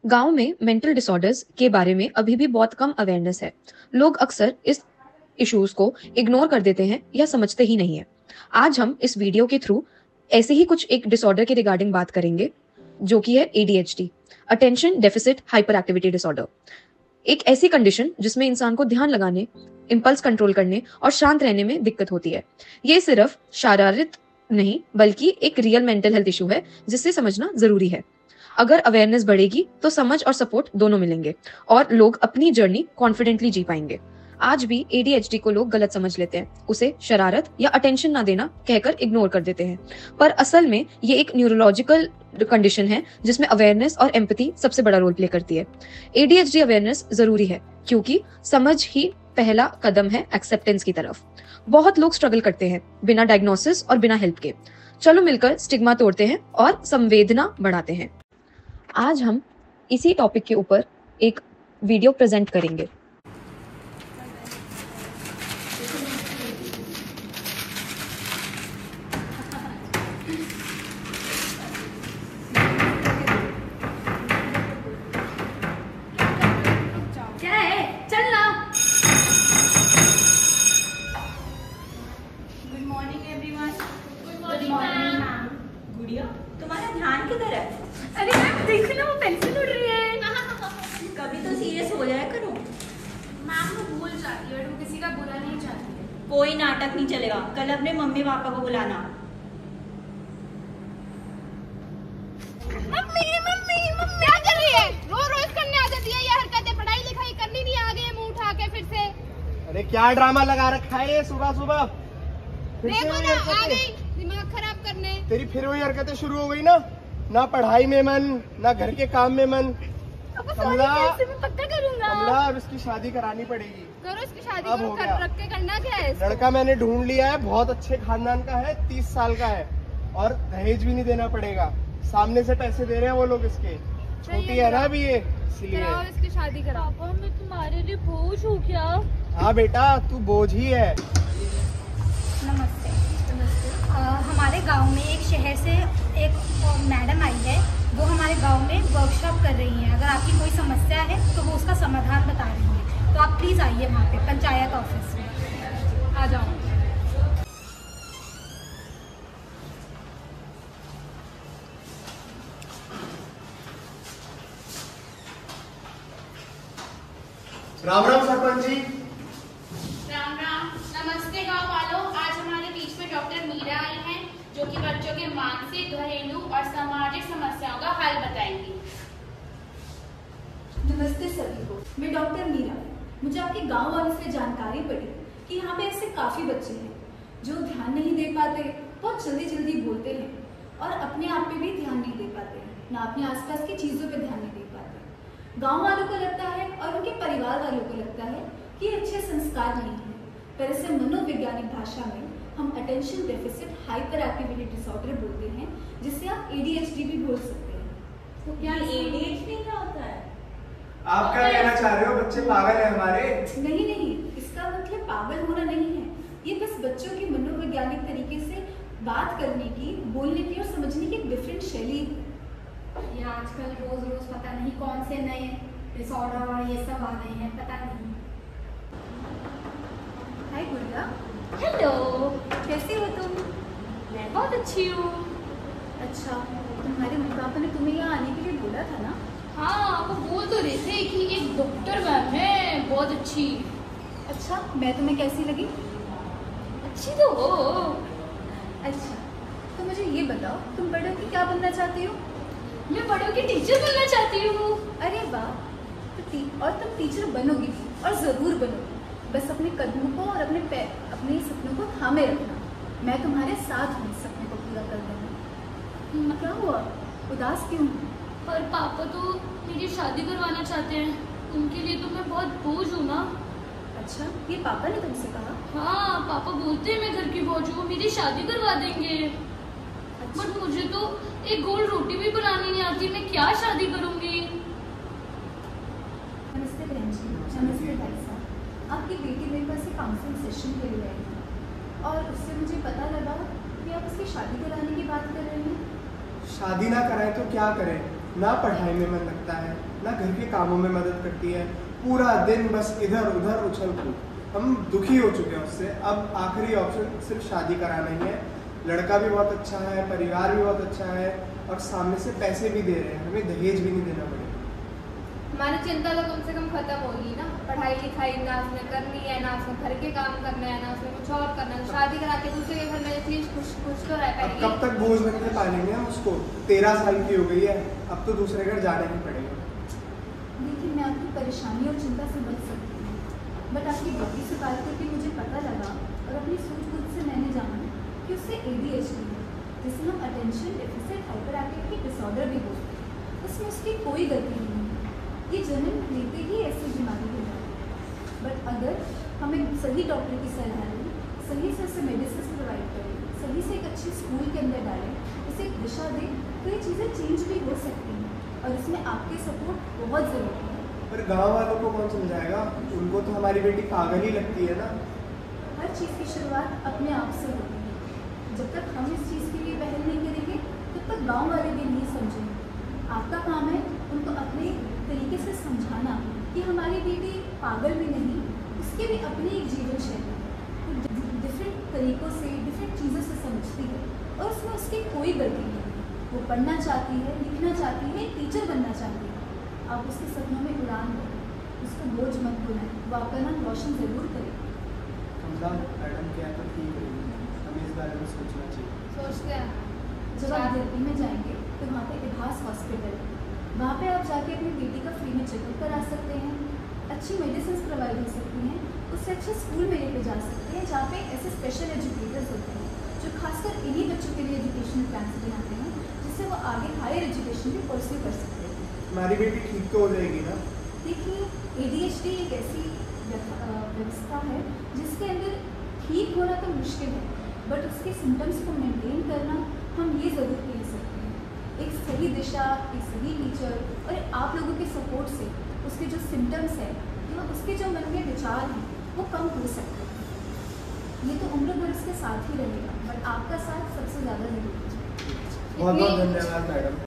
गांव में mental disorders के बारे में अभी भी बहुत कम अवेयरनेस है। लोग अक्सर इस इश्यूज को इग्नोर कर देते हैं या समझते ही नहीं है। आज हम इस वीडियो के थ्रू ऐसे ही कुछ एक डिसऑर्डर के रिगार्डिंग बात करेंगे, जो कि है ADHD, attention deficit hyper activity disorder. एक ऐसी कंडीशन जिसमें इंसान को ध्यान लगाने, इम्पल्स कंट्रोल करने और शांत रहने में दिक्कत होती है। ये सिर्फ शारीरिक नहीं बल्कि एक रियल मेंटल हेल्थ इशू है, जिससे समझना जरूरी है। अगर अवेयरनेस बढ़ेगी तो समझ और सपोर्ट दोनों मिलेंगे और लोग अपनी जर्नी कॉन्फिडेंटली जी पाएंगे। आज भी एडीएचडी को लोग गलत समझ लेते हैं, उसे शरारत या अटेंशन ना देना कहकर इग्नोर कर देते हैं। पर असल में ये एक न्यूरोलॉजिकल कंडीशन है जिसमें अवेयरनेस और एम्पैथी सबसे बड़ा रोल प्ले करती है। एडीएचडी अवेयरनेस जरूरी है क्योंकि समझ ही पहला कदम है एक्सेप्टेंस की तरफ। बहुत लोग स्ट्रगल करते हैं बिना डायग्नोसिस और बिना हेल्प के। चलो मिलकर स्टिग्मा तोड़ते हैं और संवेदना बढ़ाते हैं। आज हम इसी टॉपिक के ऊपर एक वीडियो प्रेजेंट करेंगे। क्या है? चल ना। Good morning everyone. Good morning ma'am. गुड़िया, तुम्हारा ध्यान किधर है? अरे मैम देखो ना, वो पेंसिल उड़ रही है। कभी तो सीरियस हो जाया करो। मैम वो भूल जाती है और वो किसी का बुरा नहीं चाहती है। कोई नाटक नहीं चलेगा, कल अपने मम्मी पापा को बुलाना। मम्मी मम्मी मम्मी क्या कर रही है? रोज रोज करने आ जाती है ये हरकतें। पढ़ाई लिखाई करनी नहीं आ गई है मुंह उठा के फिर से। अरे क्या ड्रामा लगा रखा है ये सुबह सुबह? फिर से देखो वही ना, आ हरकतें। गई दिमाग खराब करने। तेरी फिर वही हरकतें शुरू हो गई ना। ना पढ़ाई में मन, ना घर के काम में मन। अब कमला, सॉरी मैं पक्का करूंगा। कमला, अब इसकी शादी करानी पड़ेगी। करो इसकी शादी अब करो, हो गया। रख के करना क्या है इसको? लड़का मैंने ढूंढ लिया है, बहुत अच्छे खानदान का है, 30 साल का है और दहेज भी नहीं देना पड़ेगा। सामने से पैसे दे रहे हैं वो लोग इसके। छोटी है ना अभी ये, इसलिए। कराओ इसकी शादी कराओ। पापा मैं तुम्हारे लिए बोझ हूँ क्या? हाँ बेटा, तू बोझ ही है। नमस्ते। हमारे गांव में एक शहर से एक मैडम आई है, वो हमारे गांव में वर्कशॉप कर रही हैं। अगर आपकी कोई समस्या है तो वो उसका समाधान बता रही हैं, तो आप प्लीज़ आइए वहाँ पे पंचायत ऑफिस में। आ जाओ। राम राम सरपंच जी। राम राम। नमस्ते गांव वालों। आज हमारे बीच में डॉक्टर मीरा आई हैं, जो कि बच्चों के मानसिक, घरेलू और सामाजिक समस्याओं का हल बताएंगी। नमस्ते सभी को, मैं डॉक्टर मीरा। मुझे आपके गांव वालों से जानकारी पड़ी कि यहाँ पे ऐसे काफी बच्चे हैं जो ध्यान नहीं दे पाते, बहुत जल्दी जल्दी बोलते हैं और अपने आप पे भी ध्यान नहीं दे पाते हैं, ना अपने आसपास की चीजों पे ध्यान नहीं दे पाते। गांव वालों को लगता है और उनके परिवार वालों को लगता है कि ये अच्छे संस्कार नहीं है, पर इसे मनोवैज्ञानिक भाषा में हम attention deficit hyper activity disorder बोलते हैं, जिसे आप एडीएचडी भी बोल सकते हैं। तो क्या एडीएचडी क्या होता है? आप क्या कहना चाह रहे हो? बच्चे पागल है हमारे? नहीं नहीं, इसका मतलब पागल होना नहीं है, ये बस बच्चों की मनोवैज्ञानिक तरीके से बात करने की, बोलने की और समझने की एक डिफरेंट शैली है। ये आजकल रोज रोज पता नहीं कौन से नए डिसऑर्डर और ये सब आ गए हैं, पता नहीं। हाय गुड़िया, हेलो, कैसी हो तुम? मैं बहुत अच्छी हूँ। अच्छा, तुम्हारे मम्मी पापा ने तुम्हें यहाँ आने के लिए बोला था ना? हाँ, वो बोल तो रहे थे कि एक डॉक्टर मैम है बहुत अच्छी। अच्छा, मैं तुम्हें कैसी लगी? अच्छी तो हो। अच्छा, तो मुझे ये बताओ, तुम बड़े होकर क्या बनना चाहती हो? मैं बड़ों की टीचर बनना चाहती हूँ। अरे वाह, तो और तुम टीचर बनोगी और ज़रूर बनोगी। बस अपने कदमों को और अपने सपनों को थामे रखना। मैं तुम्हारे साथ हूँ सपने को पूरा कर देना। क्या हुआ, उदास क्यों हो? पर पापा तो मेरी शादी करवाना चाहते हैं, उनके लिए तो मैं बहुत बोझ हूँ ना। अच्छा, ये पापा ने तुमसे कहा? हाँ, पापा बोलते हैं मैं घर की बोझ हूँ, मेरी शादी करवा देंगे। अच्छा। बट मुझे तो एक गोल रोटी भी बनानी नहीं आती, मैं क्या शादी करूँगी? नमस्ते बहन जी। नमस्ते भाई साहब। आपकी बेटी मेरे पास एक काउंसलिंग सेशन के लिए आई है और उससे मुझे पता लगा कि आप उसकी शादी कराने की बात कर रहे हैं। शादी ना कराए तो क्या करें? ना पढ़ाई में मन लगता है, ना घर के कामों में मदद करती है, पूरा दिन बस इधर उधर उछल कूद। हम दुखी हो चुके हैं उससे। अब आखिरी ऑप्शन सिर्फ शादी कराना ही है। लड़का भी बहुत अच्छा है, परिवार भी बहुत अच्छा है और सामने से पैसे भी दे रहे हैं, हमें दहेज भी नहीं देना पड़ेगा। हमारी चिंता तो कम से कम खत्म होगी ना। पढ़ाई लिखाई ना उसने करनी है, ना उसने घर के काम करना है, ना उसने कुछ और करना है। शादी करा के दूसरे के घर में एटलीस्ट कुछ तो रह अब पाएगी। कब तक बोझ बन के पालेंगे हम उसको? 13 साल की हो गई है, अब तो दूसरे घर जाना ही पड़ेगा। देखिए, मैं आपकी परेशानी और चिंता से बच सकती हूँ, बट आपकी बेटी से बात करके मुझे पता लगा और अपनी सूझबूझ से मैंने जाना कि उससे ADHD है, जिसे हम attention deficit hyper activity disorder भी बोलते हैं। उसमें उसकी कोई गलती नहीं है, ये जन्म लेते ही ऐसी बीमारी हो जाती है। बट अगर हम एक सही डॉक्टर की सलाह लें, सही से उसे मेडिसिन प्रोवाइड करें, सही से एक अच्छी स्कूल के अंदर डालें, उसे एक दिशा दें, तो ये चीज़ें चेंज भी हो सकती हैं और इसमें आपकी सपोर्ट बहुत ज़रूरी है। पर गांव वालों को कौन समझाएगा? उनको तो हमारी बेटी पागल ही लगती है ना। हर चीज़ की शुरुआत अपने आप से होती है। जब तक हम इस चीज़ के लिए पहल नहीं करेंगे, तब तक गांव वाले भी नहीं समझेंगे। आपका काम है उनको अपने तरीके से समझाना कि हमारी बेटी पागल भी नहीं, उसके भी अपनी एक जीवन शैली है, डिफरेंट तरीक़ों से, डिफरेंट चीज़ों से समझती है और उसमें उसकी कोई गलती नहीं है। वो पढ़ना चाहती है, लिखना चाहती है, टीचर बनना चाहती है। आप उसके सपनों में उड़ान दें, उसको बोझ मत बनाएं, वो आपका नाम रोशन ज़रूर करें। मैडम क्या तो ठीक है, हमें इस बारे में सोचना चाहिए। सोचते हैं। जब आप दिल्ली में जाएंगे तो वहाँ पे इतिहास हॉस्पिटल है, वहाँ पे आप जाके अपनी बेटी का फ्री में चेकअप करा सकते हैं, अच्छी मेडिसिन प्रोवाइड हो सकती हैं, उससे अच्छे स्कूल में लेके जा सकते हैं जहाँ पे ऐसे स्पेशल एजुकेटर्स होते हैं जो खासकर इन्हीं बच्चों के लिए एजुकेशनल प्लान्स बनाते हैं, जिससे वो आगे हायर एजुकेशन भी परस्यू कर सकते हैं। हमारी बेटी ठीक तो हो जाएगी ना? देखिए, ADHD एक ऐसी व्यवस्था है जिसके अंदर ठीक होना तो मुश्किल है, बट उसके सिम्टम्स को मेंटेन करना हम ये ज़रूर कह सकते हैं। एक सही दिशा, एक सही टीचर और आप लोगों के सपोर्ट से उसके जो सिम्टम्स हैं, जो उसके जो मन में विचार हैं, वो कम हो सकते हैं। ये तो उम्र भर उसके साथ ही रहेगा, बट आपका साथ सबसे ज़्यादा ज़रूरी है। बहुत बहुत धन्यवाद मैडम।